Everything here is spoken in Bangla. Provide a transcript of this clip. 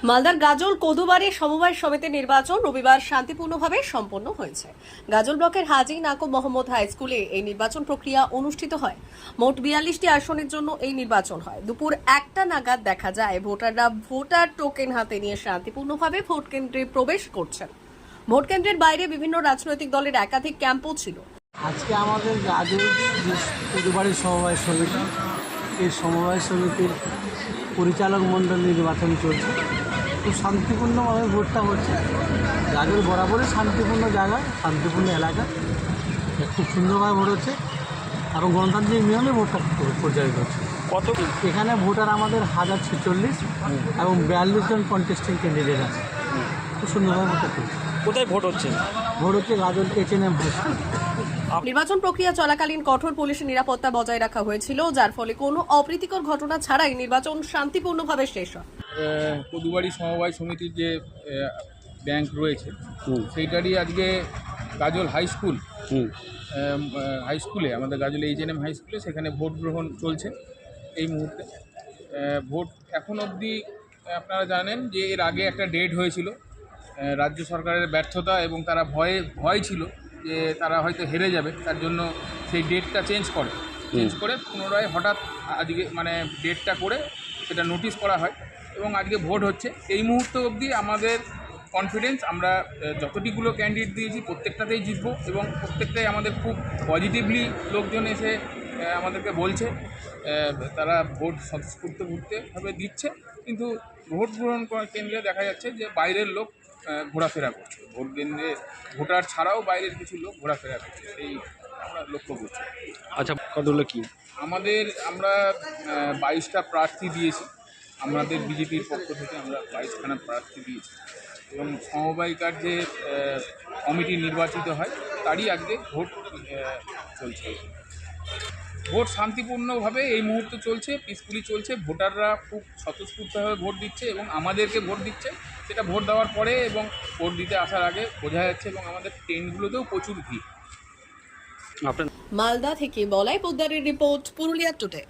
মালদার গাজল কোদুবাড়ি সমবায় সমিতির নির্বাচন রবিবার শান্তিপূর্ণভাবে সম্পন্ন হয়েছে। গাজল ব্লকের হাজী নাকব মোহাম্মদ হাই স্কুলে এই নির্বাচন প্রক্রিয়া অনুষ্ঠিত হয়। মোট 42টি আসনের জন্য এই নির্বাচন হয়। দুপুর 1টা নাগাদ দেখা যায় ভোটাররা ভোটার টোকেন হাতে নিয়ে শান্তিপূর্ণভাবে ভোট কেন্দ্রে প্রবেশ করছেন। ভোট কেন্দ্রের বাইরে বিভিন্ন রাজনৈতিক দলের একাধিক ক্যাম্পও ছিল। আজকে আমাদের গাজল কোদুবাড়ি সমবায় সমিতি, এই সমবায় সমিতির পরিচালক মণ্ডল নির্বাচন চলছে। খুব শান্তিপূর্ণভাবে ভোটটা হচ্ছে। গাজল বরাবরই শান্তিপূর্ণ জায়গা, শান্তিপূর্ণ এলাকা, খুব সুন্দরভাবে ভোট হচ্ছে এবং গণতান্ত্রিক নিয়মে ভোটটা পরিচালিত হচ্ছে। কত এখানে ভোটার আমাদের 1046 এবং 42 জন কন্টেস্টিং ক্যান্ডিডেট আছে। খুব সুন্দরভাবে ভোটটা চলছে। কোথায় ভোট হচ্ছে? ভোট হচ্ছে গাজল HNM হাই স্কুল। নির্বাচন প্রক্রিয়া চলাকালীন কঠোর পুলিশের নিরাপত্তা বজায় রাখা হয়েছিল, যার ফলে কোনো অপ্রীতিকর ঘটনা ছাড়াই নির্বাচন শান্তিপূর্ণভাবে শেষ হয়। কোদুবাড়ি সমবায় সমিতির যে ব্যাংক রয়েছে সেইটারই আজকে গাজল হাই স্কুলে আমাদের গাজল HNM হাই স্কুলে সেখানে ভোট গ্রহণ চলছে এই মুহূর্তে। ভোট এখন অবধি আপনারা জানেন যে এর আগে একটা ডেট হয়েছিল, রাজ্য সরকারের ব্যর্থতা এবং তারা ভয় ছিল যে তারা হয়তো হেরে যাবে, তার জন্য সেই ডেটটা চেঞ্জ করে পুনরায় হঠাৎ আজকে ডেটটা করে সেটা নোটিশ করা হয় এবং আজকে ভোট হচ্ছে। এই মুহূর্ত অবধি আমাদের কনফিডেন্স, আমরা যতটিগুলো ক্যান্ডিডেট দিয়েছি প্রত্যেকটাতেই জিতবো এবং প্রত্যেকটাই আমাদের খুব পজিটিভলি লোকজন এসে আমাদেরকে বলছে তারা ভোট স্বতঃস্ফূর্তভাবে দিচ্ছে। কিন্তু ভোট গ্রহণ কেন্দ্রে দেখা যাচ্ছে যে বাইরের লোক ঘোরাফেরা করছে, ভোট কেন্দ্রে ভোটার ছাড়াও বাইরের কিছু লোক ঘোরাফেরা করছে, সেই আমরা লক্ষ্য করছি। আচ্ছা, কতগুলো কি আমরা 22টা প্রার্থী দিয়েছি। আমাদের বিজেপির পক্ষ থেকে আমরা 22খানা প্রার্থী দিয়েছি এবং সমবায়িকার যে কমিটি নির্বাচিত হয় তারই আজকে ভোট চলছে। ভোট শান্তিপূর্ণভাবে এই মুহূর্তে চলছে, পিসফুলি চলছে। ভোটাররা খুব স্বতঃস্ফূর্তভাবে ভোট দিচ্ছে এবং আমাদেরকে ভোট দিচ্ছে। সেটা ভোট দেওয়ার পরে এবং ভোট দিতে আসার আগে বোঝা যাচ্ছে এবং আমাদের ট্রেনগুলোতেও প্রচুর ভিড়। আপনার মালদা থেকে বলাই পোদ্দারের রিপোর্ট, পুরুলিয়া টুডে।